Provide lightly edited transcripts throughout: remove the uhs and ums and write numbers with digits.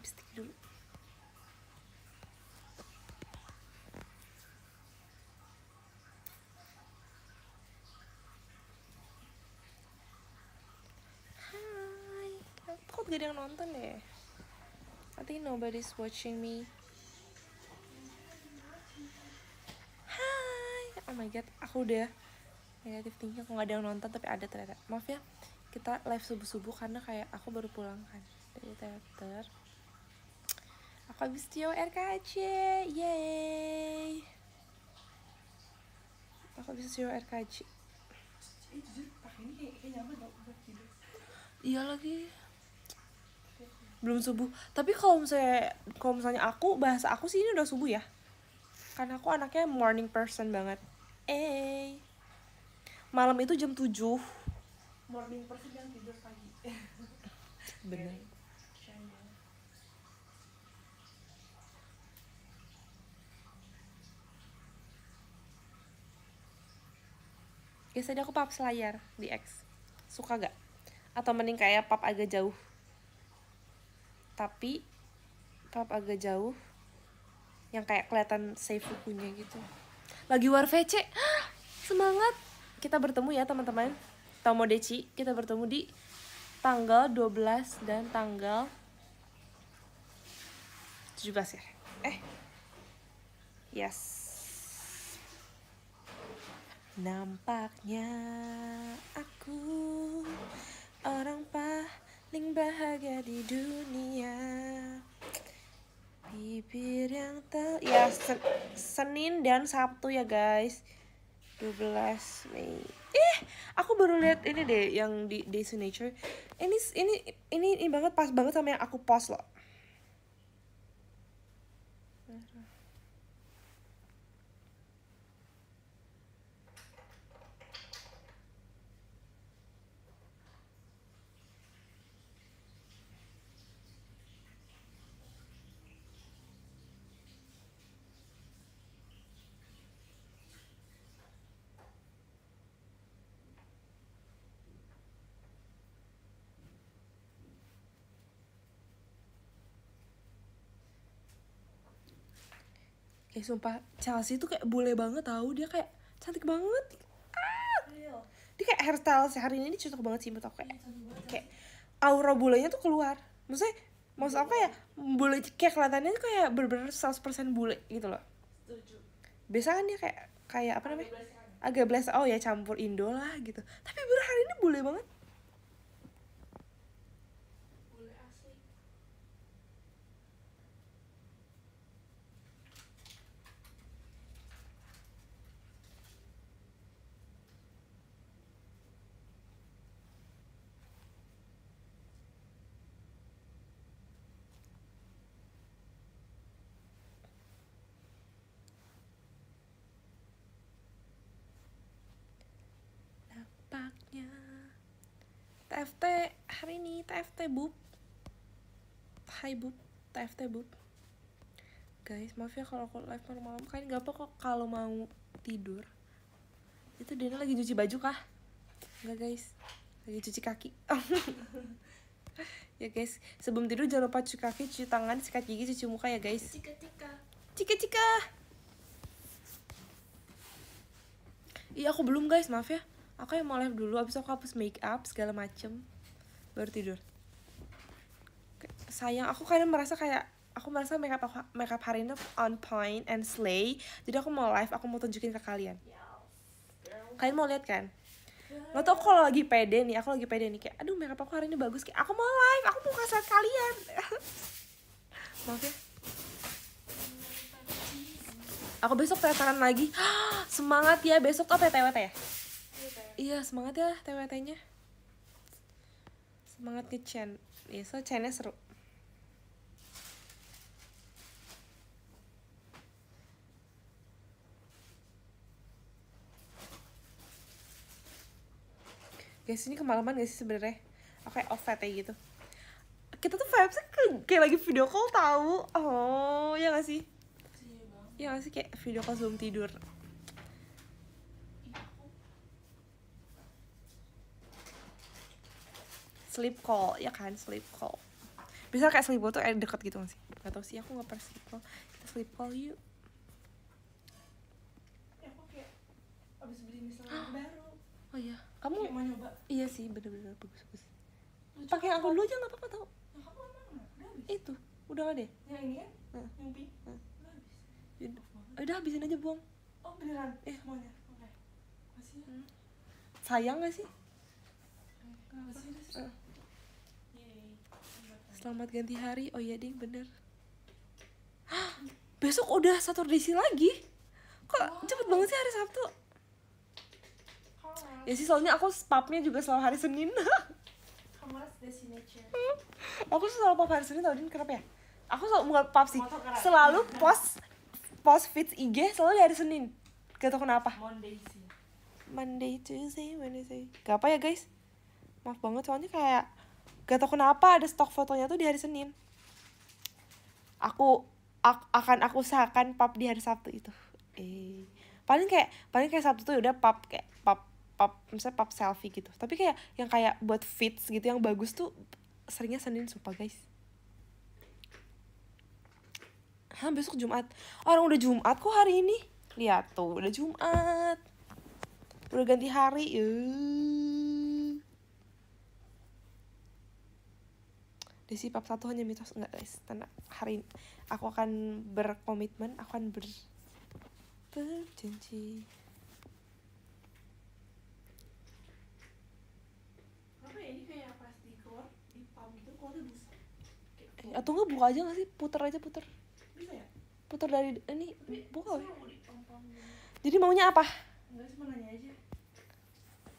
lipstick dulu. Hai, kok gak ada yang nonton deh. I think nobody's watching me. Hai, oh my god, aku udah negatif tinggi, aku gak ada yang nonton tapi ada ternyata. Maaf ya, kita live subuh-subuh karena kayak aku baru pulang kan dari teater. Aku habis Tio RKC, yeay. Aku habis Tio RKC. Iya lagi. Belum subuh. Tapi kalau misalnya aku bahasa aku sih ini udah subuh ya. Karena aku anaknya morning person banget. Malam itu jam 7. Morning person yang tidur pagi. Bener. Guys, tadi aku pap selayar di X. Suka gak? Atau mending kayak pap agak jauh? Tapi pap agak jauh yang kayak kelihatan safe bukunya gitu. Lagi war VC. Semangat. Kita bertemu ya teman-teman. Tomodachi, kita bertemu di tanggal 12 dan tanggal 17 ya. Yes. Nampaknya aku orang paling bahagia di dunia. Bibir yang ya Senin dan Sabtu ya guys. 12 Mei. Aku baru lihat ini deh yang di Days in Nature. Ini banget, pas banget sama yang aku post loh. Sumpah Chelsea tuh kayak bule banget tahu, dia kayak cantik banget. Dia kayak hairstyle sehari ini cocok banget sih menurut aku, kayak aura bulenya tuh keluar. Maksud aku kayak bule, kayak kelihatannya tuh kayak bener-bener 100% bule gitu loh. Setuju. Biasa kan dia kayak apa namanya? Agak bless, oh ya campur Indo lah gitu. Tapi bener hari ini bule banget. Bule asli. Nampaknya TFT hari ini, TFT bub. Hai bub, TFT bub. Guys, maaf ya kalau aku live malam-malam, kan gak apa kok kalau mau tidur. Itu Dena lagi cuci baju kah? Enggak guys, lagi cuci kaki. Ya guys, sebelum tidur jangan lupa cuci kaki, cuci tangan, sikat gigi, cuci muka ya guys. Cika. Iya aku belum guys, maaf ya. Aku yang mau live dulu, abis aku hapus make up segala macem, baru tidur. Sayang, aku kadang merasa make up hari ini on point and slay. Jadi aku mau live, aku mau tunjukin ke kalian. Kalian mau lihat kan? Lo tau kalau lagi pede nih, aku lagi pede nih kayak, aduh make up aku hari ini bagus, kayak aku mau live, aku mau kasih lihat kalian. Maaf ya. Aku besok teateran lagi. Semangat ya, besok apa ya, TWT ya? Iya semangat ya TWT-nya. Semangat ke Chen. Iya, so Chen-nya seru. Guys, ini kemalaman gak sih sebenarnya? Aku kayak off ya gitu. Kita tuh vibes-nya kayak lagi video call tahu. Oh, ya gak sih? Iya gak sih, kayak video call sebelum tidur. Sleep call, ya kan, sleep call. Bisa kayak sleep tuh deket gitu gak sih? Gak tau sih, aku gak pernah sleep. Kita sleep yuk. Ya aku kayak abis beli misalnya baru. Oh iya, kamu Kayak mau nyoba. iya sih, bener-bener bagus. Pakai yang aku dulu aja gak apa-apa tau. Yang aku emang udah habis. Itu, udah gak deh? Yang ini kan? Nah. Yang pink? Nah. Udah habis. Udah habisin aja, buang. Oh beneran? Semuanya? Oke. Masih ya? Sayang gak sih? Masih deh. Yeay. Selamat ganti hari. Oh iya ding, bener. Besok udah Saturday lagi. Kok cepet banget sih hari Sabtu? Ya sih, soalnya aku pubnya juga selalu hari Senin. Kamaras destination. Aku selalu pub hari Senin, tau din kenapa ya? Aku selalu bukan pub sih, Motor keras. selalu post feeds IG selalu di hari Senin. Gak tau kenapa. Monday sih. Monday, Tuesday, Wednesday. Gak apa ya guys, maaf banget soalnya kayak gak tau kenapa ada stok fotonya tuh di hari Senin. Aku usahakan pub di hari Sabtu itu. Paling kayak Sabtu tuh udah pub kayak pub misalnya pub selfie gitu. Tapi kayak yang kayak buat feeds gitu yang bagus tuh seringnya Senin, sumpah guys. Besok Jumat. Orang udah Jumat kok hari ini. Lihat tuh, udah Jumat. Udah ganti hari. Desi pub 1 hanya mitos. Enggak guys, tenang. Hari ini aku akan berkomitmen, aku akan berjanji. Apa ya, ini kayak pas di keluar di pub gitu keluarnya bisa. Atau enggak buka aja gak sih? Puter aja. Bisa ya? Puter dari ini. Buka Saya weh. mau dipom-pom gitu. Jadi maunya apa? Enggak, cuma nanya aja.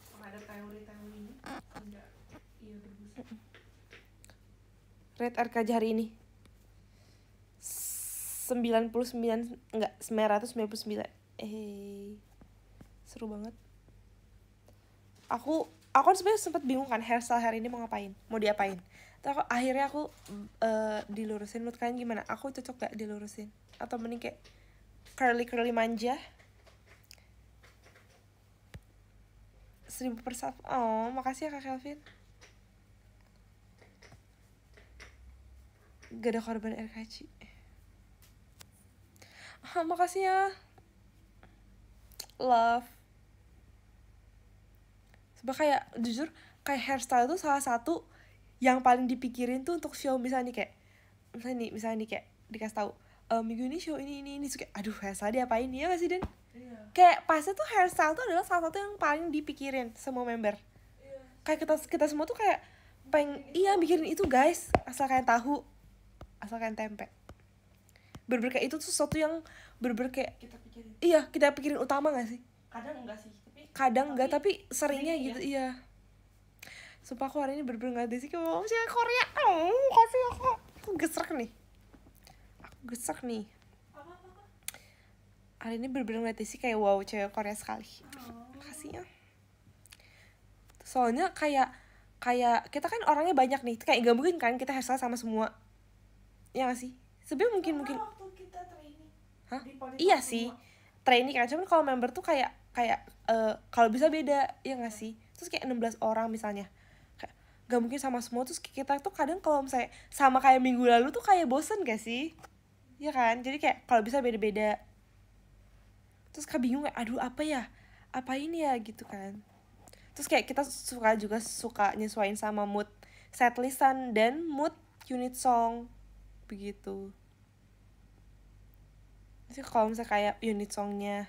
Apakah ada teori-teori ini? Enggak. Iya berbusa. Rate RKJ hari ini 99, enggak, 999. Seru banget. Aku kan sebenarnya sempat bingung kan hairstyle hari ini mau ngapain, mau diapain. Terus akhirnya aku dilurusin. Menurut kalian gimana? Aku cocok gak dilurusin? Atau mending kayak curly manja? 1000 per sub. Oh, makasih ya Kak Kelvin. Gak ada korban RKJ. Makasih ya. Love. Sebab kayak jujur kayak hairstyle tuh salah satu yang paling dipikirin tuh untuk show. Misalnya nih kayak kayak dikasih tahu minggu ini show ini terus kayak aduh hairstyle diapain ya gak sih Den? Iya. Kayak pasti tuh hairstyle tuh adalah salah satu yang paling dipikirin semua member. Iya. Kayak kita semua tuh kayak mikirin itu guys, asal kalian tahu, asal kalian tempe. Kayak itu tuh sesuatu yang kayak Kita pikirin. iya, kita pikirin utama gak sih? Kadang enggak sih, Kadang enggak, tapi seringnya sering gitu. ya. Iya. Sumpah aku hari ini bener-bener gak ada sih kayak cewek Korea. Kasih aku gesrek nih. Apa? Hari ini bener-bener ngeliat sih kayak wow, cewek Korea sekali. Makasih ya. Soalnya kayak kita kan orangnya banyak nih, kayak gak mungkin kan kita hairstyle sama semua. Ya gak sih? Sebenernya mungkin Waktu kita training. Hah? Di Polita Iya semua. sih, training kan. Cuman kalau member tuh kayak kalau bisa beda, ya gak sih? Terus kayak 16 orang misalnya, kayak gak mungkin sama semua. Terus kita tuh kadang kalau misalnya sama kayak minggu lalu tuh kayak bosen gak sih? Ya kan? Jadi kayak kalau bisa beda-beda. Terus kayak bingung kayak aduh apa ini ya gitu kan. Terus kayak kita suka nyesuaiin sama mood setlistan dan mood unit song begitu. Jadi kalau misalnya kayak unit songnya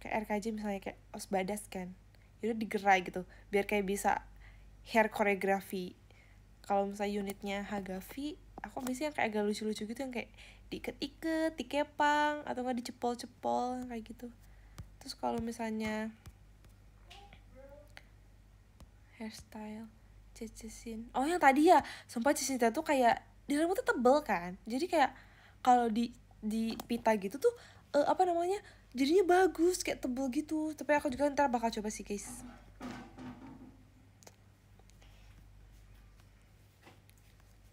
kayak RKJ misalnya kayak Osbadas kan, itu digerai gitu biar kayak bisa hair koreografi. Kalau misalnya unitnya Hagavi, aku biasanya kayak agak lucu-lucu gitu yang kayak diiket-iket, dikepang atau nggak dicepol-cepol kayak gitu. Terus kalau misalnya hairstyle Cecesin, oh yang tadi ya, sumpah Cecinta tuh kayak di rambutnya tebel kan, jadi kayak kalau di pita gitu tuh apa namanya, jadinya bagus kayak tebel gitu. Tapi aku juga ntar bakal coba sih guys.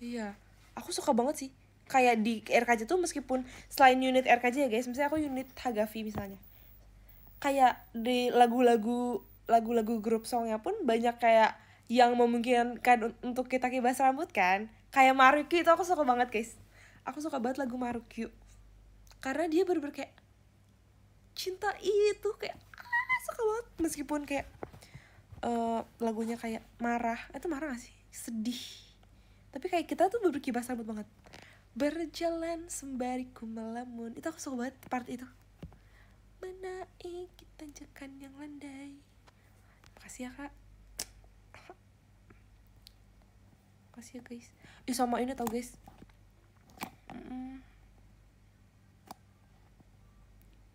Iya, aku suka banget sih kayak di RKJ tuh, meskipun selain unit RKJ ya guys, misalnya aku unit Hagavi misalnya, kayak di lagu-lagu grup songnya pun banyak kayak yang memungkinkan untuk kita kibas rambut kan. Kayak Marukyu itu aku suka banget guys. Aku suka banget lagu Marukyu karena dia bener-bener kayak cinta itu kayak suka banget, meskipun kayak lagunya kayak marah, itu marah gak sih? Sedih. Tapi kayak kita tuh berkipas rambut banget. Berjalan sembari ku melamun. Itu aku suka banget part itu. Menaiki tanjakan yang landai. Makasih ya kak. Makasih ya guys. Sama ini tau guys.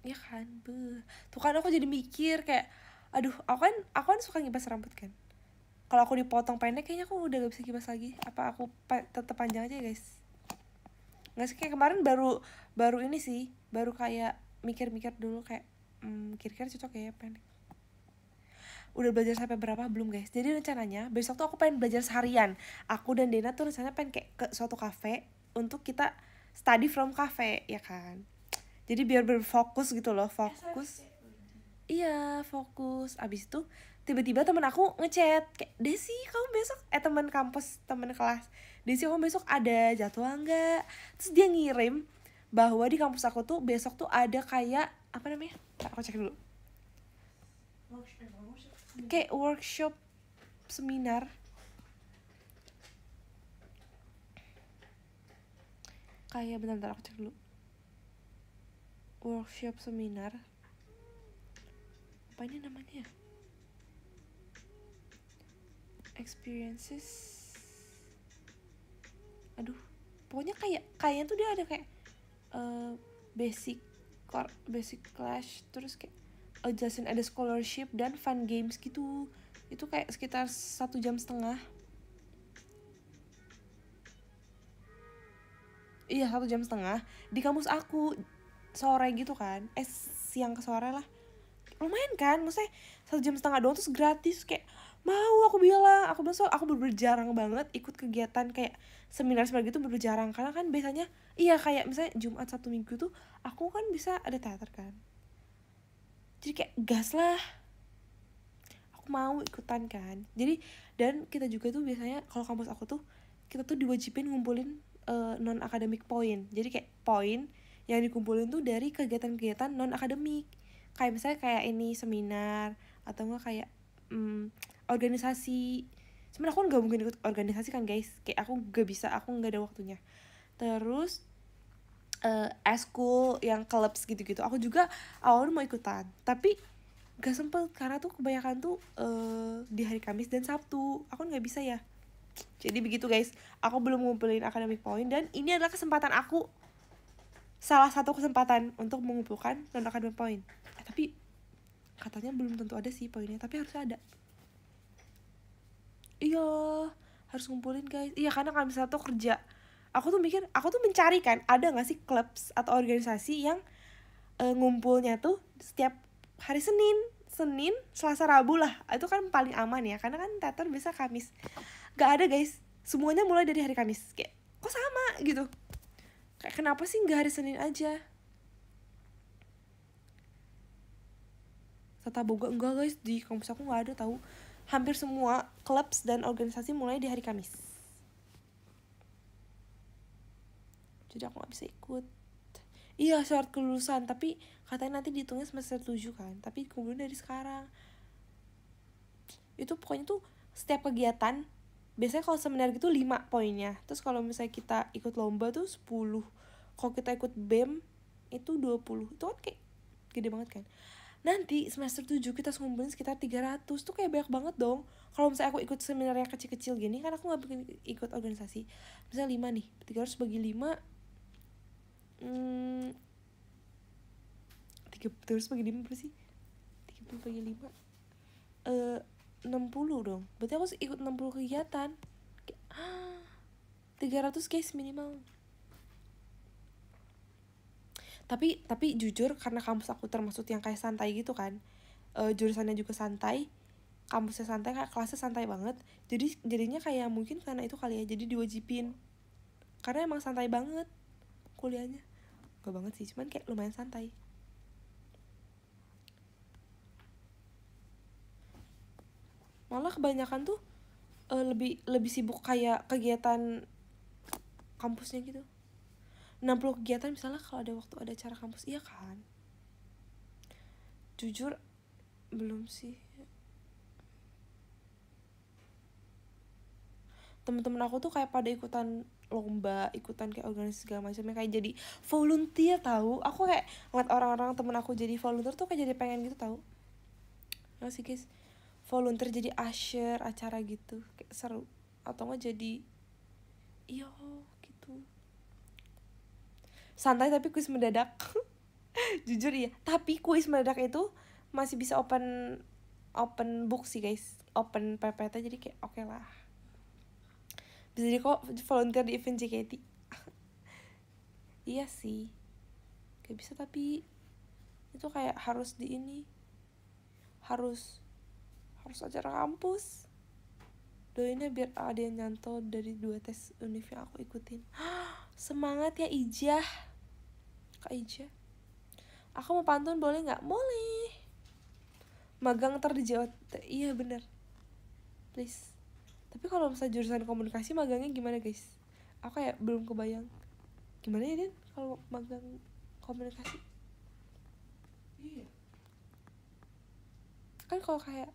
Ya kan, tuh kan aku jadi mikir kayak, aduh, aku kan suka ngibas rambut kan. Kalau aku dipotong pendek kayaknya aku udah gak bisa kibas lagi. Apa aku tetap panjang aja guys? Nggak sih, kayak kemarin baru ini sih, baru kayak mikir-mikir dulu kayak kira-kira cocok ya pendek. Udah belajar sampai berapa belum guys? Jadi rencananya besok tuh aku pengen belajar seharian. Aku dan Dena tuh rencananya pengen kayak ke suatu cafe untuk kita study from cafe, ya kan? Jadi biar berfokus gitu loh, fokus. Iya, fokus. Abis itu tiba-tiba temen aku ngechat kayak, Desi kamu besok temen kampus, temen kelas, Desi kamu besok ada jadwal nggak? Terus dia ngirim bahwa di kampus aku tuh besok tuh ada kayak apa namanya? Aku cek dulu. Kayak workshop seminar. Kayak bentar aku cek dulu. Workshop seminar. Apa ini namanya? Experiences. Aduh, pokoknya kayaknya tuh dia ada kayak basic clash, terus kayak jelasin ada scholarship dan fun games gitu. Itu kayak sekitar 1,5 jam. Iya, 1,5 jam di kampus aku, sore gitu kan, siang ke sore lah. Lumayan kan, maksudnya 1,5 jam doang terus gratis. Kayak mau, aku bilang aku bener-bener jarang banget ikut kegiatan kayak seminar gitu, bener jarang. Karena kan biasanya iya kayak misalnya Jumat Sabtu Minggu tuh aku kan bisa ada teater kan, jadi kayak gas lah, aku mau ikutan kan. Jadi dan kita juga tuh biasanya kalau kampus aku tuh kita tuh diwajibin ngumpulin non akademik poin. Jadi kayak poin yang dikumpulin tuh dari kegiatan-kegiatan non akademik, kayak misalnya kayak ini seminar atau enggak kayak organisasi. Sebenarnya aku nggak mungkin ikut organisasi kan guys, kayak aku nggak bisa, aku nggak ada waktunya. Terus eskul yang clubs gitu-gitu aku juga awalnya mau ikutan, tapi gak sempet karena tuh kebanyakan tuh di hari Kamis dan Sabtu aku nggak bisa ya. Jadi begitu guys, aku belum ngumpulin academic point dan ini adalah kesempatan aku, salah satu kesempatan untuk mengumpulkan non academic point. Tapi katanya belum tentu ada sih poinnya, tapi harus ada. Iya, harus ngumpulin guys. Iya, karena kalau misalnya tuh kerja, aku tuh mencari kan ada nggak sih clubs atau organisasi yang ngumpulnya tuh setiap hari Senin, Selasa, Rabu lah. Itu kan paling aman ya, karena kan teater bisa Kamis. Gak ada guys, semuanya mulai dari hari Kamis. Kayak kok sama gitu, kayak kenapa sih nggak hari Senin aja? Tata Boga enggak guys, di kampus aku nggak ada tahu. Hampir semua clubs dan organisasi mulai di hari Kamis. Jadi aku gak bisa ikut. Iya, syarat kelulusan, tapi katanya nanti dihitungnya semester 7 kan. Tapi kumpulin dari sekarang. Itu pokoknya tuh setiap kegiatan, biasanya kalau seminar gitu 5 poinnya. Terus kalau misalnya kita ikut lomba tuh 10. Kalau kita ikut BEM itu 20. Itu kan kayak gede banget kan. Nanti semester 7 kita ngumpulin sekitar 300. Tuh kayak banyak banget dong. Kalau misalnya aku ikut seminar yang kecil-kecil gini, kan aku gak bikin ikut organisasi. Misalnya 5 nih, 300 bagi 5 300 bagi 5 berapa sih? 30 bagi 5 60 dong. Berarti aku ikut 60 kegiatan. 300 guys minimal. Tapi jujur karena kampus aku termasuk yang kayak santai gitu kan, jurusannya juga santai, kampusnya santai, kayak kelasnya santai banget. Jadinya kayak mungkin karena itu kali ya, jadi diwajibin. Karena emang santai banget kuliahnya. Gak banget sih, cuman kayak lumayan santai. Malah kebanyakan tuh lebih sibuk kayak kegiatan kampusnya gitu. 60 kegiatan misalnya kalau ada waktu ada acara kampus, iya kan? Jujur belum sih. Temen-temen aku tuh kayak pada ikutan lomba, ikutan kayak organisasi segala macamnya, kayak jadi volunteer tahu. Aku kayak ngeliat orang-orang temen aku jadi volunteer tuh kayak jadi pengen gitu tahu. Nggak sih guys, volunteer jadi usher acara gitu, kayak seru. Atau nggak jadi iyo gitu, santai tapi kuis mendadak. Jujur iya, tapi kuis mendadak itu masih bisa open book sih guys, open PPT, jadi kayak oke lah, bisa jadi kok volunteer di event JKT. Iya sih, kayak bisa, tapi itu kayak harus di ini, harus acara kampus. Doainnya biar ada yang nyantol dari 2 tes univ yang aku ikutin. Semangat ya Ijah, Kak Ijah. Aku mau pantun boleh nggak? Boleh. Magang ntar di Jawa. Iya bener, please. Tapi kalau misalnya jurusan komunikasi magangnya gimana guys? Aku kayak belum kebayang. Gimana ya Din kalau magang komunikasi? Iya. Kan kalau kayak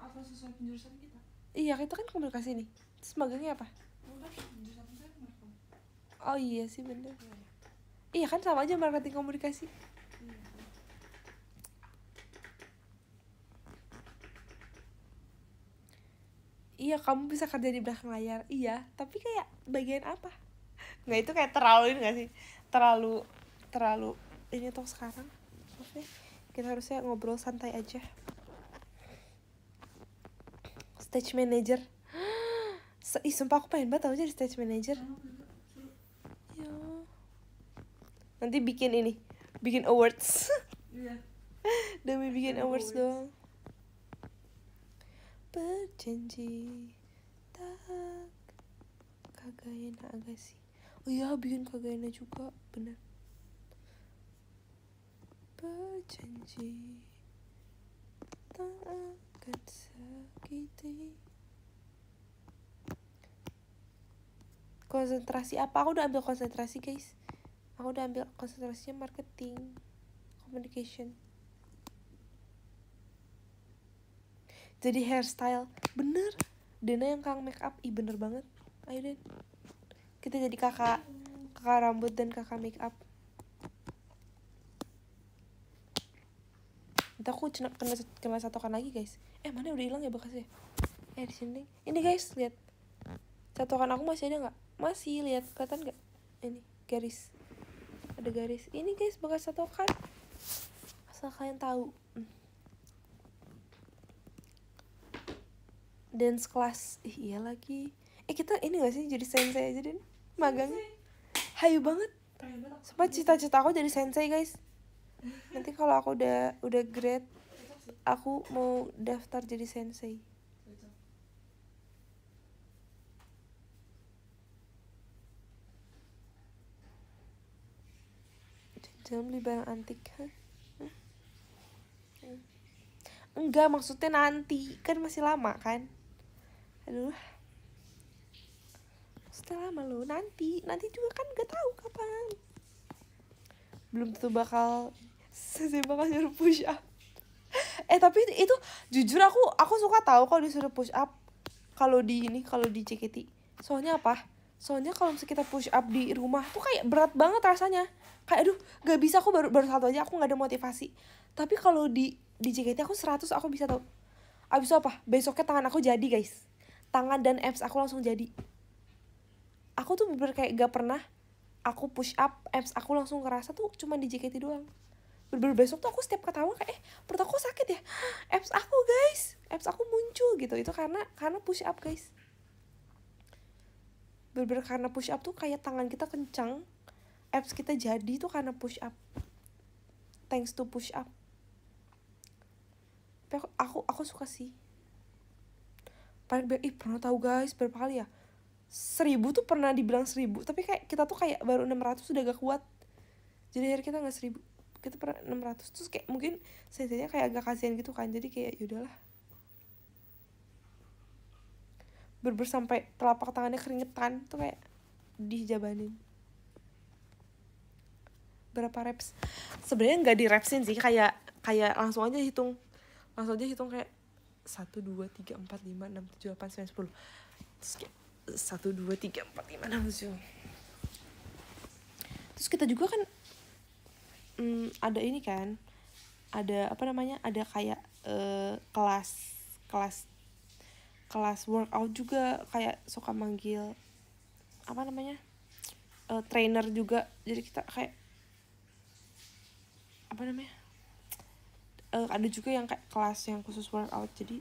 Apa sesuai penjurusan kita? iya kita kan komunikasi nih. Terus magangnya apa? Udah penjurusan saya marketing. Oh iya sih bener. Iya kan sama aja marketing komunikasi. Iya. Iya kamu bisa kerja di belakang layar. Iya, tapi kayak bagian apa? Nggak, itu kayak terlalu ini nggak sih? Terlalu ini tuh sekarang. Maksudnya kita harusnya ngobrol santai aja. Stage manager. Ih sumpah aku pengen banget tau jadi stage manager. Iya. Nanti bikin ini, bikin awards. Iya. Demi bikin awards Awards. doang. Berjanji tak Kagayana Agassi. Oh iya bikin Kagayana juga, bener. Berjanji tak akan sakiti. Konsentrasi apa? Aku udah ambil konsentrasi guys. Aku udah ambil konsentrasinya marketing communication. Jadi hairstyle, bener. Dena yang kang make up, ih bener banget. Ayo Den, kita jadi kakak rambut dan kakak make up. Nanti aku kena catokan lagi guys. Mana udah hilang ya bekasnya? Di sini. Ini guys lihat, catokan aku masih ada nggak? Masih, lihat kelihatan nggak? Ini garis, ada garis. Ini guys bekas catokan. Asal kalian tahu. Dance class, iya lagi. Kita ini gak sih jadi sensei aja Den, magangnya. Hayu banget. Sumpah cita-cita aku jadi sensei guys. Nanti kalau aku udah grade, aku mau daftar jadi sensei. Jangan beli barang antik. Enggak, maksudnya nanti kan masih lama kan. Aduh, maksudnya lama loh, nanti juga kan gak tahu kapan. Belum tentu bakal saya bakal nyuruh push up. Tapi itu jujur aku suka tahu kalau disuruh push up kalau di JKT. Soalnya apa? Soalnya kalau misalnya kita push up di rumah tuh kayak berat banget rasanya. Kayak aduh, gak bisa, aku baru satu aja, aku gak ada motivasi. Tapi kalau di JKT aku 100 aku bisa tau. Abis itu apa? Besoknya tangan aku jadi guys. Tangan dan abs aku langsung jadi. Aku tuh bener kayak gak pernah aku push up, abs aku langsung ngerasa tuh cuma di JKT doang. Bener besok tuh aku setiap ketawa kayak perut aku sakit ya. Abs aku guys, abs aku muncul gitu. Itu karena push up guys. Bener karena push up tuh kayak tangan kita kencang, abs kita jadi tuh karena push up. Thanks to push up. Tapi aku suka sih. Pernah tahu guys berapa kali ya? 1000 tuh pernah dibilang 1000, tapi kayak kita tuh kayak baru 600 udah gak kuat. Jadi akhirnya kita gak 1000, kita pernah 600. Terus kayak mungkin sensenya kayak agak kasihan gitu kan, jadi kayak yaudahlah. Sampai telapak tangannya keringetan tuh kayak dijabanin. Berapa reps? Sebenarnya nggak di repsin sih, kayak langsung aja hitung kayak 1 2 3 4 5 6 7 8 9 10. Terus kayak 1 2 3 4 5 6 7. Terus kita juga kan ada ini kan, ada apa namanya, ada kayak kelas workout juga, kayak suka manggil apa namanya, trainer juga. Jadi kita kayak apa namanya, ada juga yang kayak kelas yang khusus workout. Jadi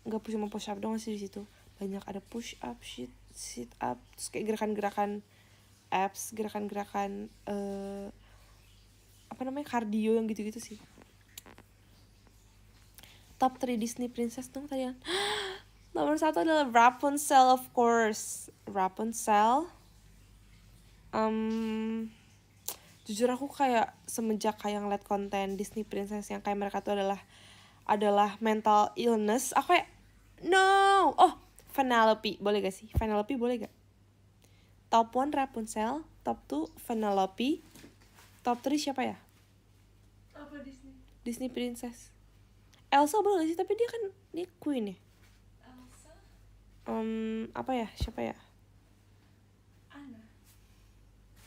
nggak cuma push up doang sih di situ, banyak ada push up, sit up, terus kayak gerakan-gerakan abs, gerakan-gerakan apa namanya, cardio yang gitu-gitu sih. Top 3 Disney princess dong tadi. Nomor 1 adalah Rapunzel, of course. Rapunzel. Jujur aku kayak semenjak kayak ngeliat konten Disney princess yang kayak mereka tuh adalah mental illness, aku kayak no. Oh, Vanellope, boleh gak sih? Vanellope boleh gak? Top 1 Rapunzel, top 2 Vanellope, top 3 siapa ya? Apa Disney princess. Elsa boleh gak sih? Tapi dia queen ya. Elsa? Apa ya? Siapa ya? Anna.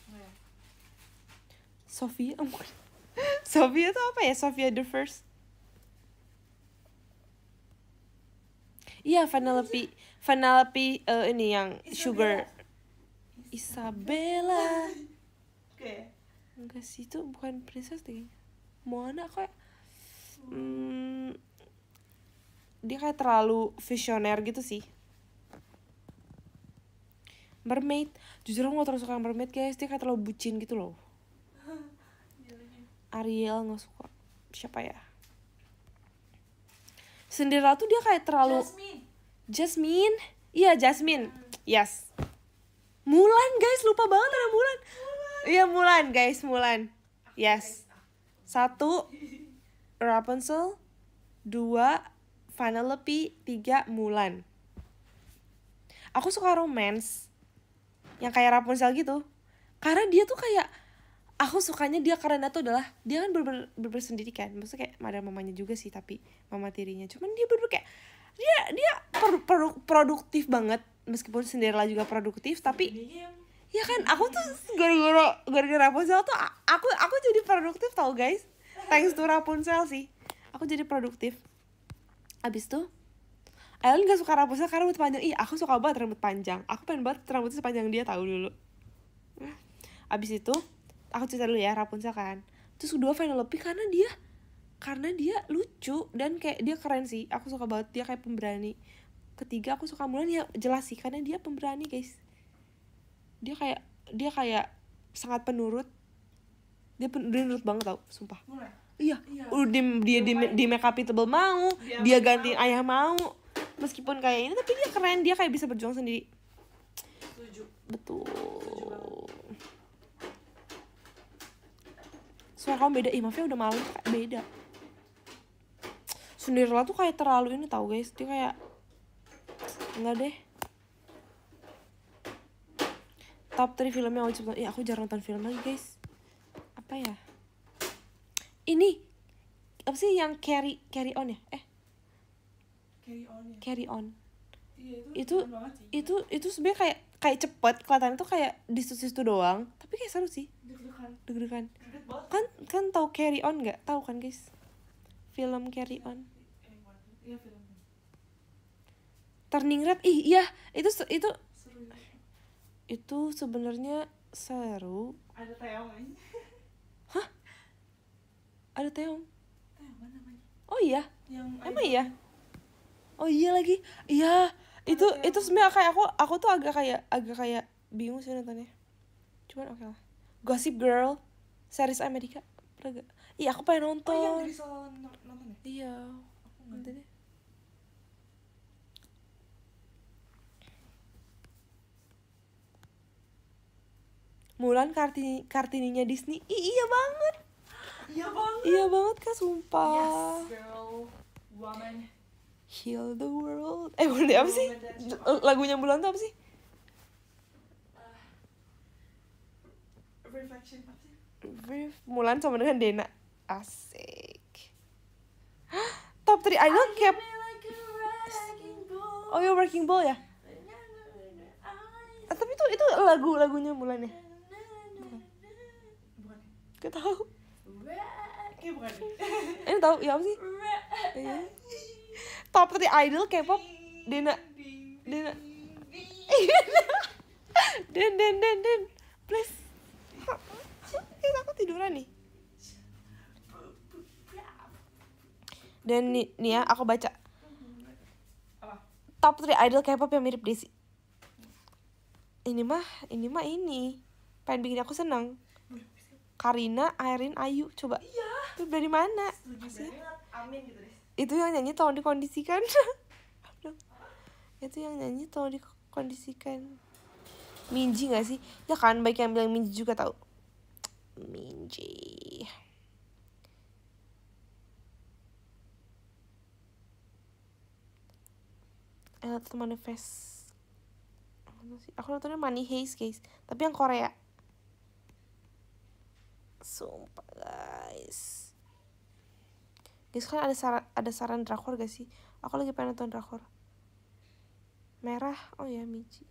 Oh ya. Sophia. Sophia tuh apa ya? Sophia the First. Iya, Vanellope ini yang Sugar. Isabella. Oke. Enggak sih, itu bukan princess deh. Moana kayak dia kayak terlalu visioner gitu sih. Mermaid, jujur aku gak terlalu suka Mermaid guys, dia kayak terlalu bucin gitu loh. Ariel gak suka. Siapa ya? Cinderella tuh dia kayak terlalu Jasmine. Iya, Jasmine. Yes. Mulan guys, lupa banget ada Mulan. Iya, Mulan guys, Mulan. Yes. 1 Rapunzel, 2 Vanellope, 3 Mulan. Aku suka romance yang kayak Rapunzel gitu, karena dia tuh kayak, aku sukanya dia karena tuh adalah dia kan bener sendiri kan, maksudnya kayak ada mamanya juga sih, tapi mama tirinya, cuman dia bener kayak dia produktif banget, meskipun Cinderella juga produktif, tapi ya kan aku tuh gara-gara Rapunzel tuh aku jadi produktif tau guys, thanks to Rapunzel sih aku jadi produktif. Abis tuh Aileen gak suka Rapunzel karena rambut panjang. Ih, aku suka banget rambut panjang. Aku pengen banget rambutnya sepanjang dia tahu dulu. Abis itu aku cerita dulu ya Rapunzel kan. Terus kedua Vanellope karena dia lucu dan kayak dia keren sih. Aku suka banget dia kayak pemberani. Ketiga aku suka Mulan ya jelas sih karena dia pemberani guys. Dia kayak sangat penurut. Dia nurut banget tau, sumpah. Mulan. Iya. Dia di make up mau, dia gantiin ayah mau. Meskipun kayak ini tapi dia keren, dia kayak bisa berjuang sendiri. Setuju. Betul. Setuju banget. Suara kamu beda, maaf ya udah malam kayak beda. Cinderella tuh kayak terlalu ini tau guys, dia kayak enggak deh. Top 3 film yang wajib nonton. Aku jarang nonton film lagi guys. Apa ya? Ini apa sih yang carry on ya? Carry on. Iya, itu sebenarnya kayak cepet kelihatannya tuh kayak di situ doang, tapi kayak seru sih. Deg-degan. Kan tahu Carry On nggak? Tahu kan guys? Film Carry On. Iya, film. Turning Red. Iya, itu Seru ya. itu sebenarnya seru. Ada Taeyong kan? Hah? Ada Taeyong. Taeyong mana namanya? Oh iya. Emang iya? Oh iya lagi. Iya. Itu sebenarnya kayak aku tuh agak kayak bingung sih nontonnya. Cuman oke lah. Gossip Girl, series Amerika. Pernah gak? Iya, aku pengen nonton. Oh iya, Grisel nonton ya? Iya. Aku nggak. Nanti deh. Mulan Kartininya Disney. Iya banget. Iya banget kan, sumpah. Yes, girl, woman. Heal the world. Apa sih? Lagunya Mulan tuh apa sih? Reflection apa sih? Mulan sama dengan Dena. Asik. Top 3 idol K-pop. Oh ya, Wrecking Ball ya. Tapi itu lagunya Mulan ya. Bukan. Gak tahu. Kayak bukan. Ini tahu ya apa sih? Iya. Top 3 idol K-pop. Dena. Den. Please. Aku tiduran nih. Dan nih ya, aku baca. Apa? Top 3 idol K-pop yang mirip Desi. Ini mah pengen bikin aku senang. Karina, Irene, Ayu, coba. Iya. Itu dari mana? Setuju banget. Amin gitu deh. Itu yang nyanyi tolong dikondisikan. Itu yang nyanyi tolong dikondisikan. Minji gak sih? Ya kan, baik yang bilang Minji juga tahu. Minji. Itu Manifest. Aku nontonnya Money Heist guys, tapi yang Korea. Sumpah guys. Guys, kan ada saran drakor gak sih? Aku lagi pengen nonton drakor. Merah, oh ya Michi.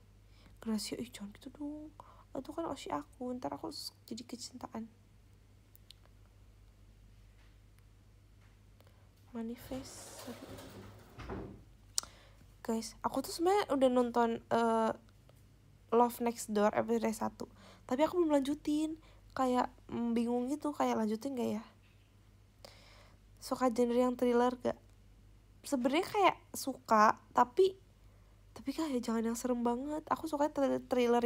Gracia, jangan gitu dong. Itu kan oshi aku, ntar aku jadi kecintaan. Manifest. Guys, aku tuh sebenarnya udah nonton Love Next Door episode 1, tapi aku belum lanjutin. Kayak bingung gitu, kayak lanjutin gak ya? Suka genre yang thriller gak? Sebenarnya kayak suka, tapi kayak jangan yang serem banget. Aku suka thriller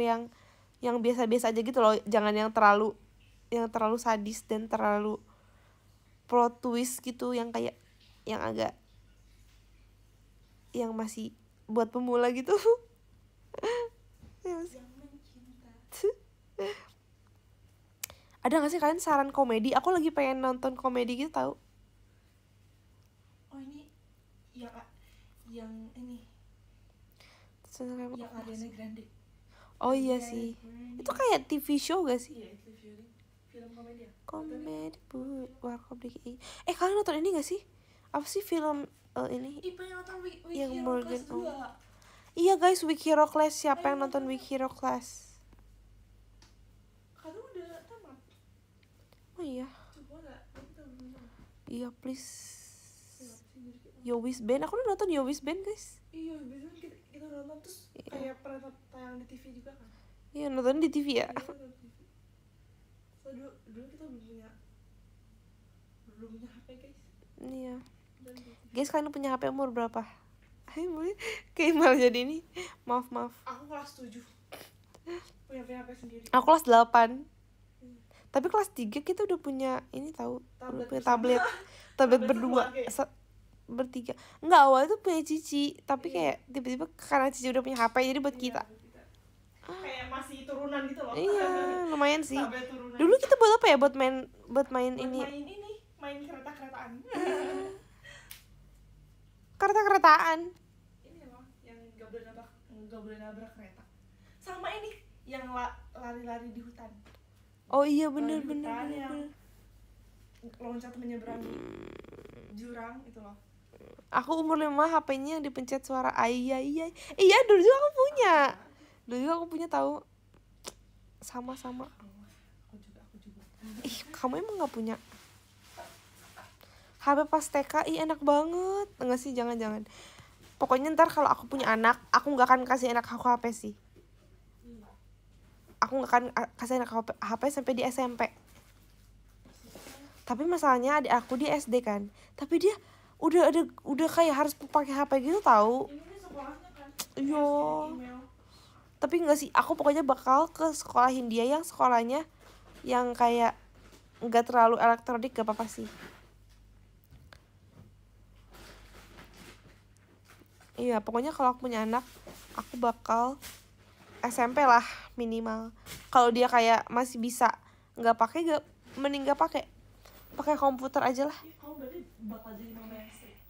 yang biasa-biasa aja gitu loh. Jangan yang terlalu sadis dan terlalu plot twist gitu, yang kayak yang agak yang masih buat pemula gitu. Ada gak sih kalian saran komedi? Aku lagi pengen nonton komedi gitu tau. Oh ini yang ini yang Ariana Grande. Oh iya sih. Itu kayak TV show gak sih? Iya, itu film komedi ya? Komedi Warkop DKI. Kalian nonton ini gak sih? Apa sih film ini? Pengen nonton Week yang Hero Morgan Class 2. Iya guys, Week Hero Class. Siapa yang nonton Week Hero Class? Kadang udah tamat. Oh iya. Coba gak? Iya please. Yowis Band, aku udah nonton Yowis Band guys. Iya, biasanya kita nonton terus kayak pernah tayang di TV juga kan? Iya, nonton di TV ya. So dulu kita belum punya HP guys. Iya. Guys, kalian punya HP umur berapa? Kayak malah jadi ini. Maaf. Aku kelas 7. punya HP sendiri. Aku kelas 8. Tapi kelas 3 kita udah punya ini tahu. Udah punya tablet. Tablet berdua. Bertiga. Enggak, awalnya tuh punya Cici, tapi kayak tiba-tiba karena Cici udah punya HP jadi buat kita. Kayak masih turunan gitu loh. Iya, lumayan sih. Turunan. Dulu kita buat apa ya? Buat main ini. Main kereta-keretaan. Kereta-keretaan. Ini loh, yang gak boleh nabrak kereta. Sama ini yang lari-lari di hutan. Oh iya bener. Loncat menyeberangi jurang itu loh. Aku umur 5 HP-nya dipencet suara iya. Iya, dulu juga aku punya. Dulu juga aku punya tahu. Sama. Aku juga. Kamu emang gak punya? HP pas TK, enak banget. Enggak sih, jangan. Pokoknya ntar kalau aku punya anak, aku gak akan kasih anak aku HP sih. Aku gak akan kasih anak HP sampai di SMP. Tapi masalahnya adik aku di SD kan. Tapi dia udah kayak harus pakai HP gitu tahu. Ini sekolahnya kan. Iya. Tapi enggak sih, aku pokoknya bakal ke sekolahin dia yang sekolahnya yang kayak enggak terlalu elektronik, gak apa-apa sih. Iya, pokoknya kalau aku punya anak, aku bakal SMP lah minimal. Kalau dia kayak masih bisa nggak pakai, mending nggak pakai komputer aja lah. Kamu berarti bakal jadi mama yang strict?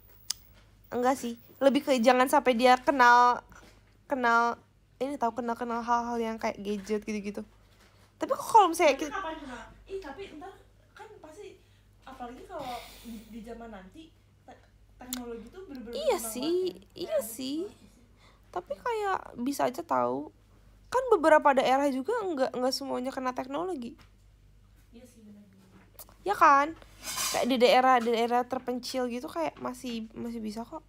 Enggak sih, lebih ke jangan sampai dia kenal hal-hal yang kayak gadget gitu-gitu. Tapi kalau misalnya Tapi kapan kenal? Tapi ntar kan pasti, apalagi kalau di zaman nanti teknologi tuh bener-bener iya berkembang sih, banget, kan? iya sih. Tapi kayak bisa aja tahu. Kan beberapa daerah juga nggak semuanya kena teknologi. Iya sih, benar. Ya kan? Kayak di daerah terpencil gitu kayak masih bisa kok.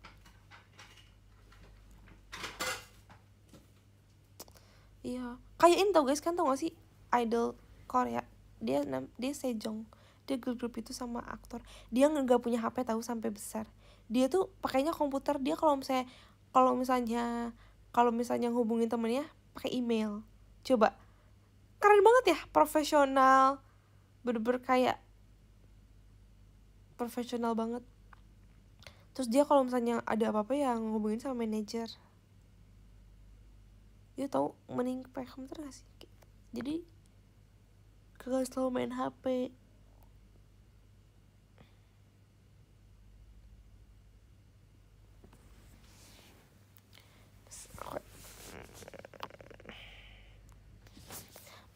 Iya. Kayak ini tau guys, kan tau gak sih idol Korea? Dia Sejong. Dia girl group itu sama aktor. Dia nggak punya HP tahu sampai besar. Dia tuh pakainya komputer. Dia kalau misalnya hubungin temennya pakai email. Coba. Keren banget ya, profesional. Bener-bener kayak profesional banget. Terus dia kalau misalnya ada apa-apa ya ngehubungin sama manajer. Dia tahu mending pakai komputer gak sih? Jadi kagak selalu main HP.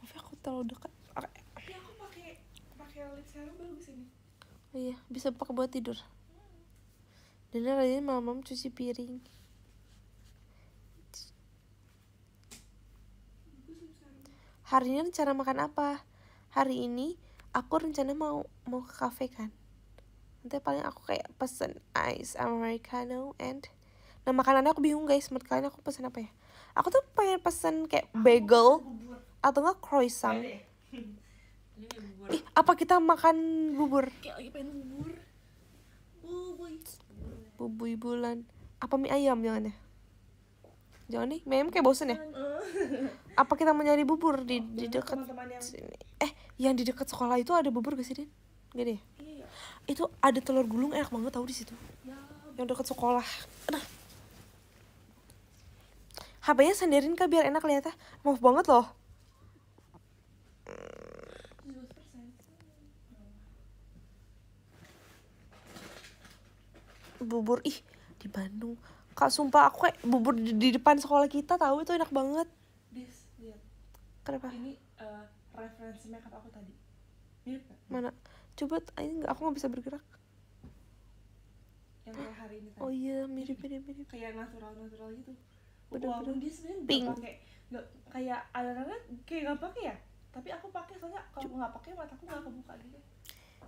Maaf ya, aku terlalu dekat. Tapi aku pakai lip serum bagus ini. Oh iya, bisa pakai buat tidur. Dan rajin malam-malam cuci piring. Hari ini rencana makan apa? Hari ini aku rencana mau ke cafe kan. Nanti paling aku kayak pesen ice americano and nah makanannya aku bingung guys. Menurut kalian aku pesen apa ya? Aku tuh pengen pesen kayak bagel atau enggak croissant. Ih, apa kita makan bubur? Kayak lagi pengen bubur. Bubui bulan. Apa mie ayam jangan ya? Jangan nih, mie ayam kayak bosen ya? Apa kita mau nyari bubur di dekat sini? Yang di dekat sekolah itu ada bubur gak sih, Din? Gak deh. Iya. Itu ada telur gulung enak banget tahu di situ. Ya. Yang dekat sekolah. Aduh. HP-nya sandarin kah biar enak lihatnya. Maaf banget loh. 17%. Bubur di Bandung. Kak sumpah aku kayak bubur di depan sekolah kita tahu itu enak banget. Dis, lihat. Kenapa? Ini referensi makeup aku tadi. Mirip gak? Mana? Coba ini aku nggak bisa bergerak. Yang kayak hari ini tadi. Oh iya, mirip. Kayak natural gitu. Bener-bener. Walaupun dia sebenarnya Pink. nggak kayak ada kayak nggak pakai ya. Tapi aku pakai soalnya kalau nggak pakai mataku nggak kebuka gitu.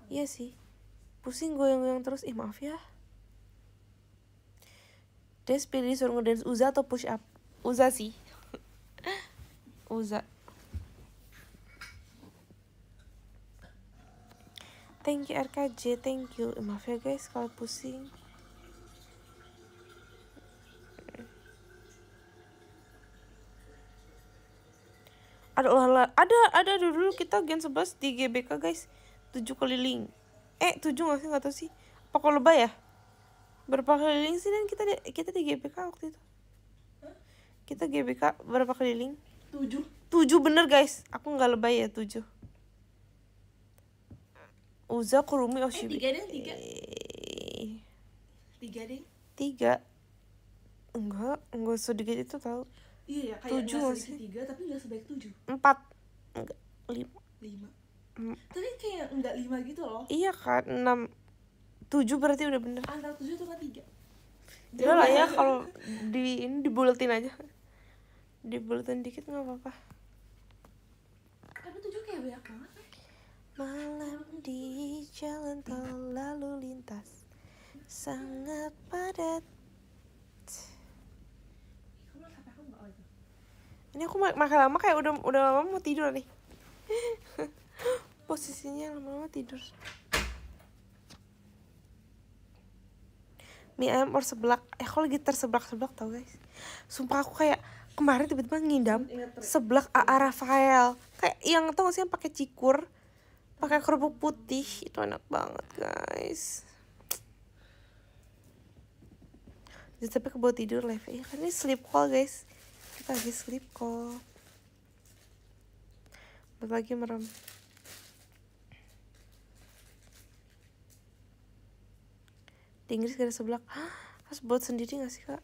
Iya sih. Pusing goyang-goyang terus. Maaf ya. Des pilih suruh ngedance Uza atau push up? Uza sih. Uza. Thank you RKJ, thank you. Maaf ya guys kalau pusing. Ada dulu kita gen 11 di GBK guys. 7 keliling. 7 gak sih? Gak tau sih. Apa kalau lebay ya? Berapa keliling sih dan kita di GBK waktu itu? Kita GBK berapa keliling? 7 bener guys. Aku gak lebay ya 7. Uza Kurumi Oshibi. 3 deh, 3 deh. 3. Enggak sedikit itu tau. Iya ya, kayak 7 gak sedikit 3 tapi gak sebaik 7. 4. Enggak, 5. Tapi kayak enggak 5 gitu loh. Iya kan, 6. 7 berarti udah bener. Antara 7 atau 3. Udah lah ya kalau ini dibuletin aja. Dibuletin dikit gak apa-apa. Tapi 7 kayak banyak banget. Malam di jalan tol lalu lintas sangat padat. Ini aku makan lama kayak udah lama mau tidur nih. Posisinya lama-lama tidur. Mie ayam or seblak. Aku lagi terseblak tau guys. Sumpah aku kayak kemarin tiba-tiba ngidam seblak AA Rafael. Kayak yang tau gak sih yang pakai cikur, pakai kerupuk putih, itu enak banget guys. Jadi tapi kebawa tidur live ya kan ini sleep call guys. Kita lagi sleep call. Berbagi merem. Di Inggris gak ada seblak. Harus buat sendiri gak sih kak?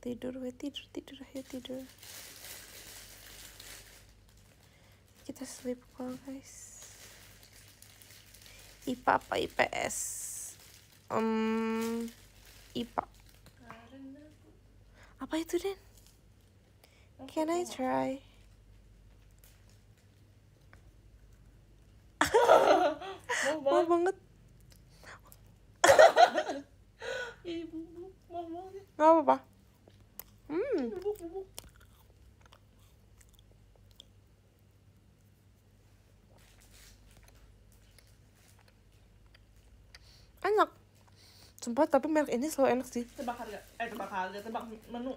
Tidur, ayo tidur. Kita sleep call guys. IPA apa IPS? IPA. Apa itu Den? Can I try? Mau banget. Ih, bubuk, mau banget. Gak apa-apa. Bubuk. Enak. Sumpah tapi merek ini selalu enak sih. Tebak harga. Tebak menu.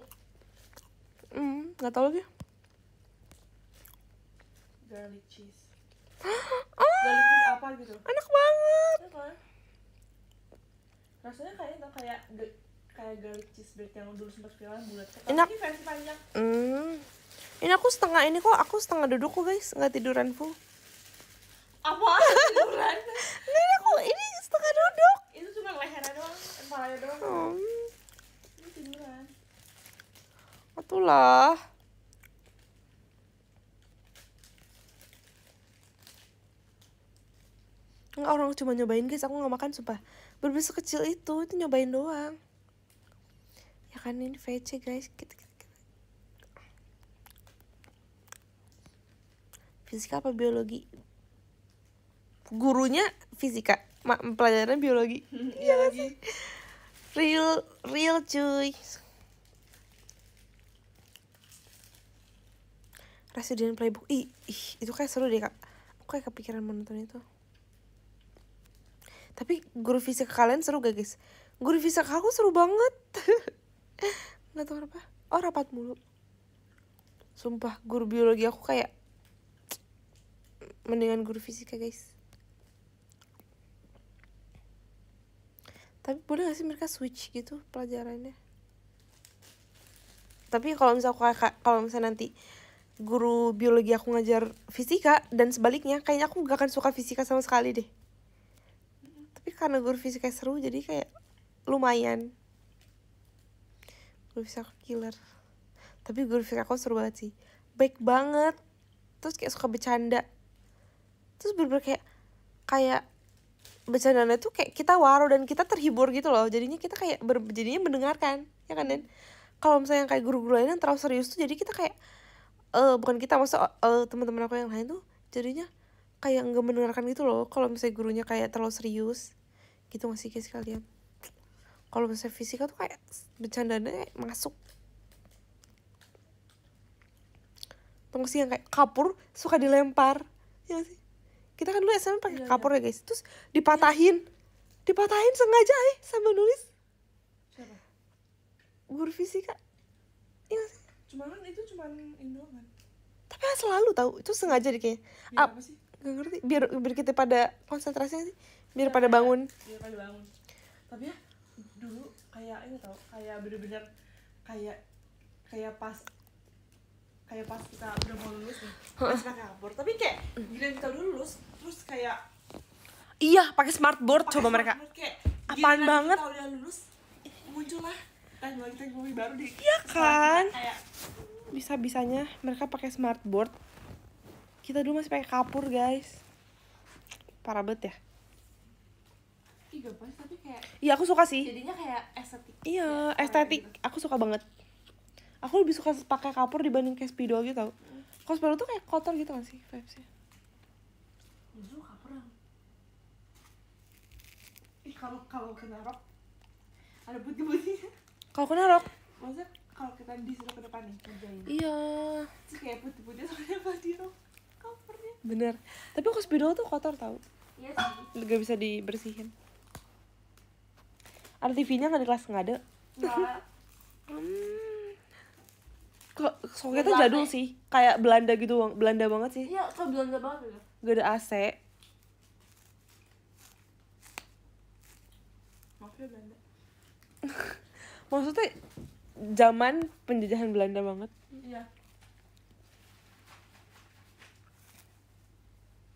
Gak tau lagi. Garlic cheese. Garlic cheese apa gitu? Enak banget. Ya kan? Rasanya kayak garlic cheese bread yang dulu sempat viral bulat. Enak. Ini versi panjang. Ini aku setengah duduk kok guys, nggak tiduran full. Apa? Tiduran? Nggak, ini setengah duduk. Itu cuma lehernya doang, kepalanya doang. Ini tiduran. Itulah. Nggak, orang cuma nyobain guys, aku nggak makan sumpah. Berbeda sekecil itu nyobain doang. Ya kan ini VC guys. Fisika apa biologi? Gurunya fisika, pelajaran biologi. Iya lagi. Real cuy. Resident Playbook. Ih, itu kayak seru deh kak. Aku kayak kepikiran menonton itu. Tapi guru fisika kalian seru gak guys? Guru fisika aku seru banget. Nggak tahu kenapa. Oh rapat mulu. Sumpah guru biologi aku kayak mendingan guru fisika guys. Tapi boleh gak sih mereka switch gitu pelajarannya? Tapi kalau misalnya nanti guru biologi aku ngajar fisika dan sebaliknya, kayaknya aku gak akan suka fisika sama sekali deh. Tapi karena guru fisika seru jadi kayak lumayan. Guru fisika killer. Tapi guru fisika aku seru banget sih, baik banget. Terus kayak suka bercanda. Terus bener-bener kayak bercandanya tuh kayak kita waro dan kita terhibur gitu loh. Jadinya kita kayak jadinya mendengarkan, ya kan Den? Kalau misalnya kayak guru-guru lain yang terlalu serius tuh jadi kita kayak bukan kita, maksudnya teman-teman aku yang lain tuh jadinya kayak nggak mendengarkan gitu loh. Kalau misalnya gurunya kayak terlalu serius gitu, nggak sih guys kalian? Kalau misalnya fisika tuh kayak bercandanya masuk. Tunggu sih yang kayak kapur suka dilempar, ya sih? Kita kan dulu SMA pakai kapur ya guys, terus dipatahin sengaja sambil nulis. Siapa? Guru fisika. Iya sih. Cuman itu Indo kan. Tapi selalu tahu itu sengaja deh kayaknya. Biar apa sih? Gak ngerti. Biar kita pada konsentrasi sih. Biar pada bangun. Biar pada bangun. Tapi ya dulu kayak ini tau, kayak bener-bener kayak pas kita udah mau lulus nih, masih pakai kapur. Tapi kayak giliran kita udah lulus, terus kayak iya pakai smartboard coba mereka. Kayak apaan banget? Kita udah lulus, muncul lah teknologi baru di. Iya kan? Kayak Bisa-bisanya mereka pakai smartboard. Kita dulu masih pakai kapur guys. Parah banget ya. Ih gak pas, tapi kayak Iya aku suka sih. jadinya kayak estetik. Iya Ya, estetik. gitu. Aku suka banget. Aku lebih suka pakai kapur dibanding kayak spidol gitu tau. Kalau spidol tuh kayak kotor gitu kan sih vibesnya. Justru kapur yang kalau kena rok ada putih-putihnya. Kalau kena rok. Maksudnya kalau kita disuruh ke depan nih kerjain, Iya. terus kayak putih-putih soalnya apa di rok kapurnya. Bener. Tapi kalau spidol tuh kotor tau. Iya sih. Gak bisa dibersihin. Ada TV-nya nggak di kelas? Nggak ada. Nggak. Kok soketnya jadul sih, kayak Belanda gitu, Belanda banget sih. Iya, kok Belanda banget ya. Gak ada AC. Maaf ya Belanda. Maksudnya zaman penjajahan Belanda banget. Iya.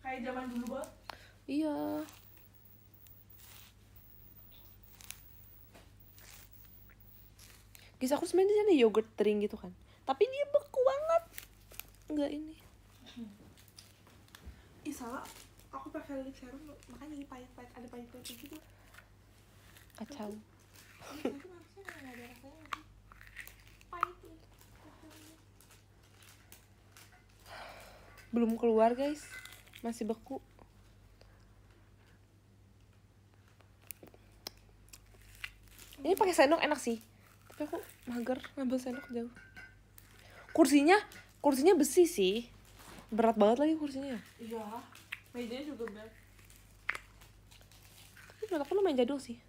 Kayak zaman dulu banget. Iya. Guys, aku sebenarnya ada yogurt drink gitu kan, tapi dia beku banget. Enggak ini. Ih salah, aku pakai lip serum makanya jadi pahit-pahit, ada pahit-pahit gitu. Kacau. Lip serum harusnya nggak ada rasanya sih. Pahit nih. Belum keluar guys, masih beku. Ini pakai sendok enak sih, tapi aku mager ngambil sendok jauh. Kursinya besi sih, berat banget lagi kursinya. Iya, mejanya juga berat. Tapi menurut aku lumayan jadul sih.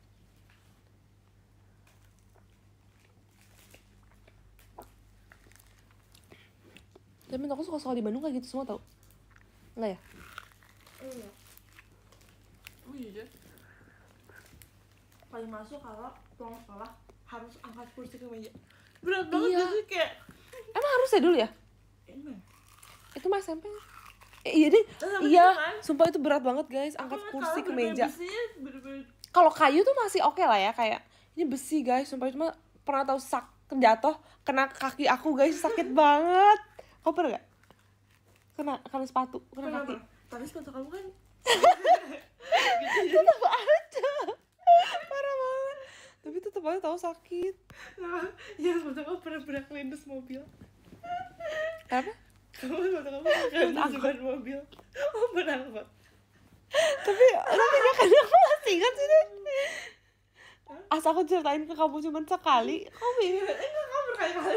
Tapi menurut aku sekolah di Bandung kayak gitu semua tau. Enggak ya? Iya. Oh iya. Paling masuk kalau pulang sekolah harus angkat kursi ke meja. Berat banget Iya. gak sih kayak. Emang harus ya dulu ya? Emang. Itu mah SMP. Iya deh. Sampai Iya, gitu kan? sumpah itu berat banget guys, angkat Aku kursi kalau ke meja. besinya bener-bener. Kalau kayu tuh masih oke lah ya, kayak ini besi guys, sumpah itu mah pernah tahu jatuh kena kaki aku guys, sakit banget. Kau pernah gak? Kena sepatu, kena Kenapa? kaki. Tapi sepatu kamu kan Tetep aja. Parah banget. Tapi tetep aja tahu sakit. nah, ya sepatu kamu pernah kelindes mobil. Kenapa? Kamu sepatu kamu kelindes ban mobil. Oh berangkat. Tapi gak kena, aku masih ingat sih deh. Asal aku ceritain ke kamu cuma sekali, kamu ingat? Enggak, kamu berkali-kali.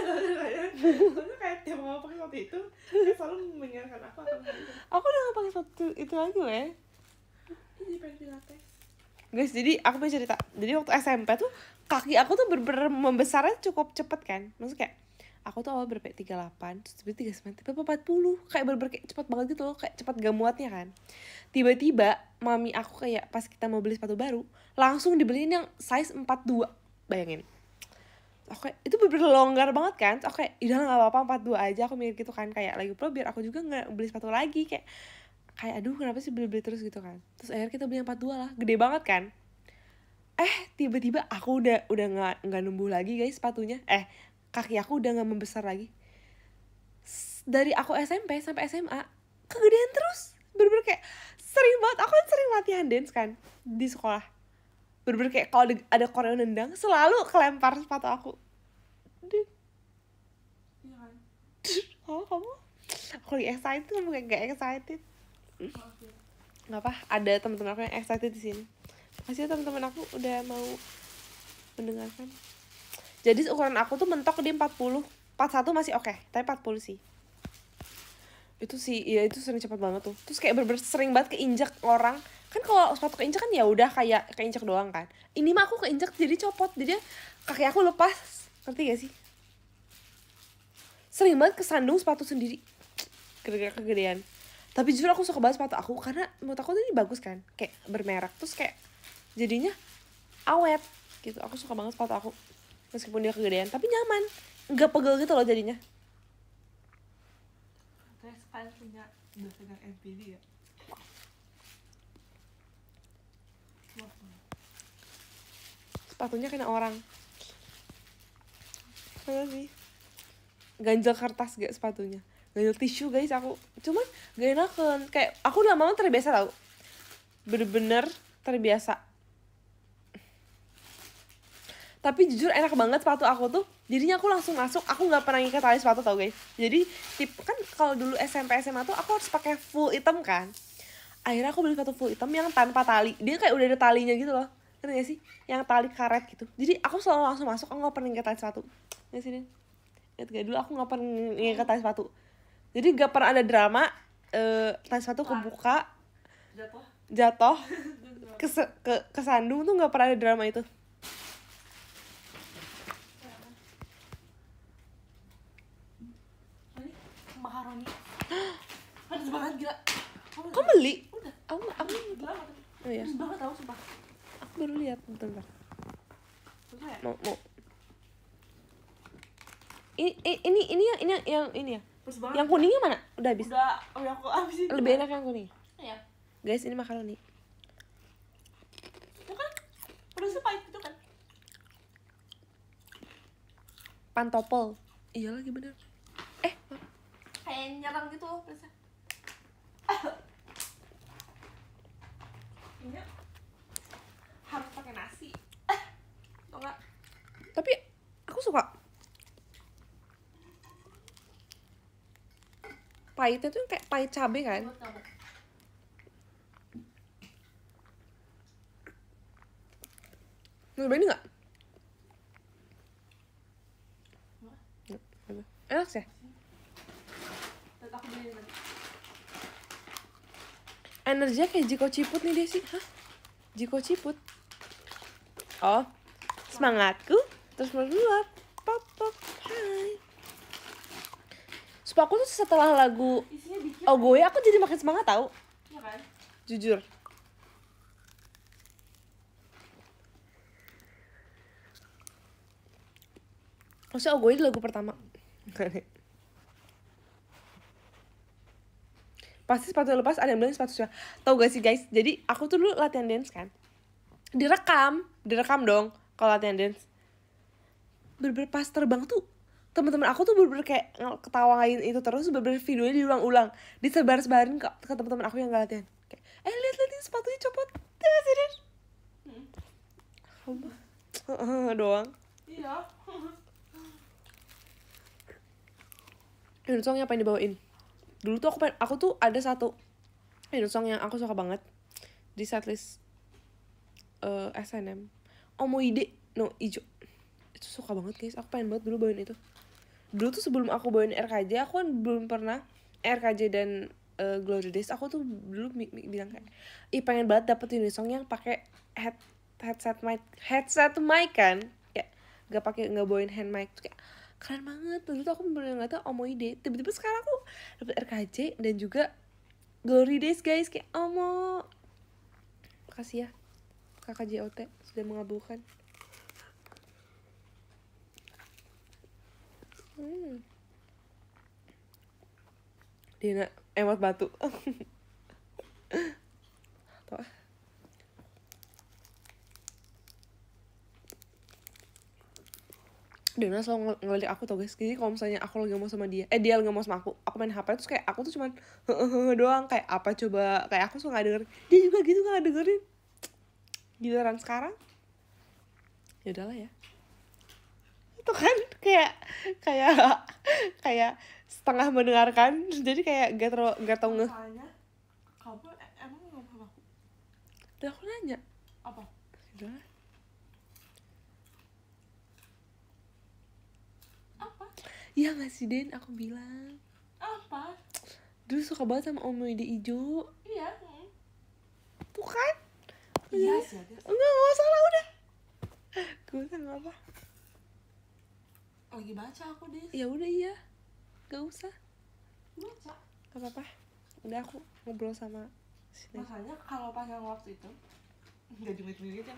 Soalnya kayak tiap mau pakai sepatu itu, dia selalu mengingatkan aku akan hal itu. Aku udah gak pakai sepatu itu lagi weh. Ini pengen pilates. Guys, jadi aku punya cerita. Jadi waktu SMP tuh kaki aku tuh membesarnya cukup cepet kan. Maksudnya kayak aku tuh awal berapa 38, terus tiba-tiba 39, tiba-tiba 40. Kayak kayak cepet banget gitu loh, kayak cepet gak muatnya kan. Tiba-tiba mami aku kayak pas kita mau beli sepatu baru, langsung dibeliin yang size 42. Bayangin. Oke, itu bener-bener longgar banget kan. Oke, udah gak apa-apa 42 aja, aku mikir gitu kan. Kayak lagi pula biar aku juga gak beli sepatu lagi. Kayak aduh kenapa sih beli-beli terus gitu kan. Terus akhirnya kita beli yang 42 lah, gede banget kan. Tiba-tiba aku udah nggak numbuh lagi guys sepatunya. Kaki aku udah nggak membesar lagi. Dari aku SMP sampai SMA kegedean terus. Bener-bener kayak sering banget. Aku kan sering latihan dance kan di sekolah. Bener-bener kayak kalau ada koreo nendang selalu kelempar sepatu aku. Iya kan? Oh kamu? Aku lagi excited, kamu kayak gak excited. Oke. Nggak apa, ada teman-teman aku yang excited di sini. Makasih ya teman-teman aku udah mau mendengarkan. Jadi ukuran aku tuh mentok di 40. 41 masih oke, tapi 40 sih. Itu sih, ya itu sering cepat banget tuh. Terus kayak bener-bener sering banget keinjak orang. Kan kalau sepatu keinjak kan ya udah kayak keinjak doang kan. Ini mah aku keinjak jadi copot, jadi kaki aku lepas. Ngerti gak sih? Sering banget kesandung sepatu sendiri. Gara-gara kegedean. Tapi jujur aku suka banget sepatu aku karena menurut aku ini bagus kan, kayak bermerek, terus kayak jadinya awet gitu. Aku suka banget sepatu aku meskipun dia kegedean, tapi nyaman, nggak pegel gitu loh jadinya. Katanya sekalian punya udah pegang MPD ya. Sepatunya kena orang. Mana sih? Ganjel kertas gak sepatunya? Ganjel tisu guys aku. Cuman gak enakan. Kayak aku lama-lama terbiasa tau. Bener-bener terbiasa. Tapi jujur enak banget sepatu aku tuh. Jadinya aku langsung masuk. Aku gak pernah ngikat tali sepatu tau guys. Jadi kan kalau dulu SMP SMA tuh aku harus pakai full hitam kan. Akhirnya aku beli sepatu full hitam yang tanpa tali. Dia kayak udah ada talinya gitu loh. Ngerti gak sih? Yang tali karet gitu. Jadi aku selalu langsung masuk. Aku gak pernah ngikat tali sepatu. Nggak sih, ingat gak? Dulu aku gak pernah ngikat tali sepatu. Jadi gak pernah ada drama tali sepatu kebuka, jatuh kesandung tuh gak pernah ada drama itu. Makaroni. Panas banget gila. Kamu beli? Udah. Aku Gila. oh iya. Panas banget tau sumpah. Aku baru lihat bentar. Susah ya? Mau ini yang ini ya. Panas banget. Yang kuningnya mana? Udah habis. Udah aku habisin. Lebih enak yang kuning. Iya. Guys, ini makaroni. Itu kan pedasnya pahit gitu kan. Pantopel. Iya lagi bener. Kayak nyerang gitu loh pedasnya. kayaknya harus pakai nasi. Atau enggak? Tapi aku suka pahitnya tuh kayak pahit cabai kan. Buat kamu. Nyobain nggak? Enak sih. Dan aku beli nanti. Energinya kayak Jiko Ciput nih Desi. Hah? Jiko Ciput. Oh, semangatku terus meluap. Pop pop. Hai. Sumpah aku tuh setelah lagu Isinya dikit. Oh gue aku jadi makin semangat tau. Iya kan? Jujur. Maksudnya Oh gue itu lagu pertama. Pasti sepatu lepas ada yang bilang sepatu sudah. Tau gak sih guys? Jadi aku tuh dulu latihan dance kan. Direkam dong kalau latihan dance. Bener-bener pas terbang tuh teman-teman aku tuh bener-bener kayak ketawain itu terus, bener-bener videonya diulang-ulang, disebar-sebarin ke teman-teman aku yang gak latihan. Kayak, lihat ini sepatunya copot. Tuh sih deh. Doang. Iya. Ini songnya apa yang dibawain? Dulu tuh aku tuh ada satu song yang aku suka banget di setlist SNM. Omoide no Ijo. Itu suka banget guys, aku pengen banget dulu bawain itu. Dulu tuh sebelum aku bawain RKJ, aku kan belum pernah RKJ dan Glory Days. Aku tuh dulu bilang kayak, pengen banget dapet ini song yang pakai headset mic kan, kayak nggak bawain hand mic tuh kayak keren banget. Dulu tuh aku bener-bener nggak tau Omoide. Tiba-tiba sekarang aku dapet RKJ dan juga Glory Days guys, kayak makasih ya kakak JOT sudah mengabulkan. Dina emot batu. Tuh. Dina selalu ngelirik aku tau guys. Jadi kalau misalnya aku lagi ngomong sama dia, dia lagi ngomong sama aku main HP terus kayak aku tuh cuman doang, kayak apa coba, kayak aku suka nggak denger. Dia juga gitu nggak dengerin. Giliran sekarang, ya udahlah ya. Itu kan kayak setengah mendengarkan, jadi kayak gak tau Soalnya kamu emang ngomong sama aku. Udah aku nanya. Apa? Udah. Apa? Iya gak sih Den, aku bilang. Apa? Dulu suka banget sama Omoide Ijo. Iya. Tuh kan? Iya sih ada. Enggak salah udah. Gue sama apa? Lagi baca aku deh. Ya udah iya. Gak usah. Baca. Gak apa-apa. Udah aku ngobrol sama sini. Makanya kalau pas yang waktu itu nggak jumit-jumit kan,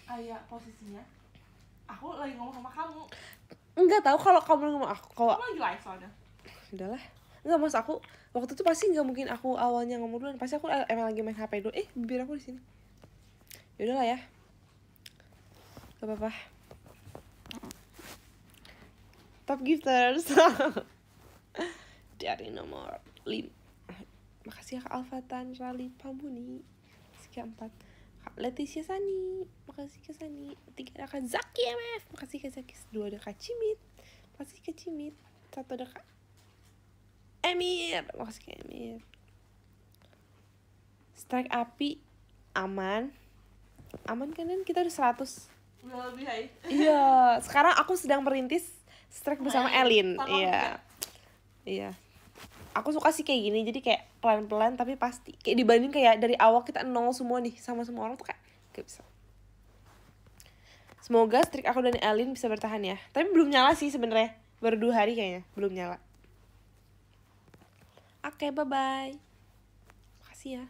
kayak posisinya aku lagi ngomong sama kamu. Enggak tahu kalau kamu ngomong aku. Kalau Kamu lagi live soalnya. udahlah. Enggak, maksud aku waktu itu pasti nggak mungkin aku awalnya ngomong duluan. Pasti aku emang lagi main HP dulu. Bibir aku di sini. Ya udahlah ya. Gak apa-apa. Top gifters. Dari nomor 5. Makasih ya Kak Alfatan Rali Pambuni. Sekian 4. Kak Leticia Sani. Makasih Kak Sani. 3 ada Kak Zaki MF. Makasih Kak Zaki. 2 ada Kak Cimit. Makasih Kak Cimit. 1 ada Kak Emir. Makasih Kak Emir. Strike api aman. Aman kan kita udah 100. Udah lebih hai. Iya, sekarang aku sedang merintis strike bersama Elin. Iya. Iya. Aku suka sih kayak gini, jadi kayak pelan-pelan tapi pasti. Kayak dibanding kayak dari awal kita nol semua nih sama semua orang tuh kayak gak bisa. Semoga strike aku dan Elin bisa bertahan ya. Tapi belum nyala sih sebenarnya. Baru 2 hari kayaknya, belum nyala. Oke, bye-bye. Makasih ya.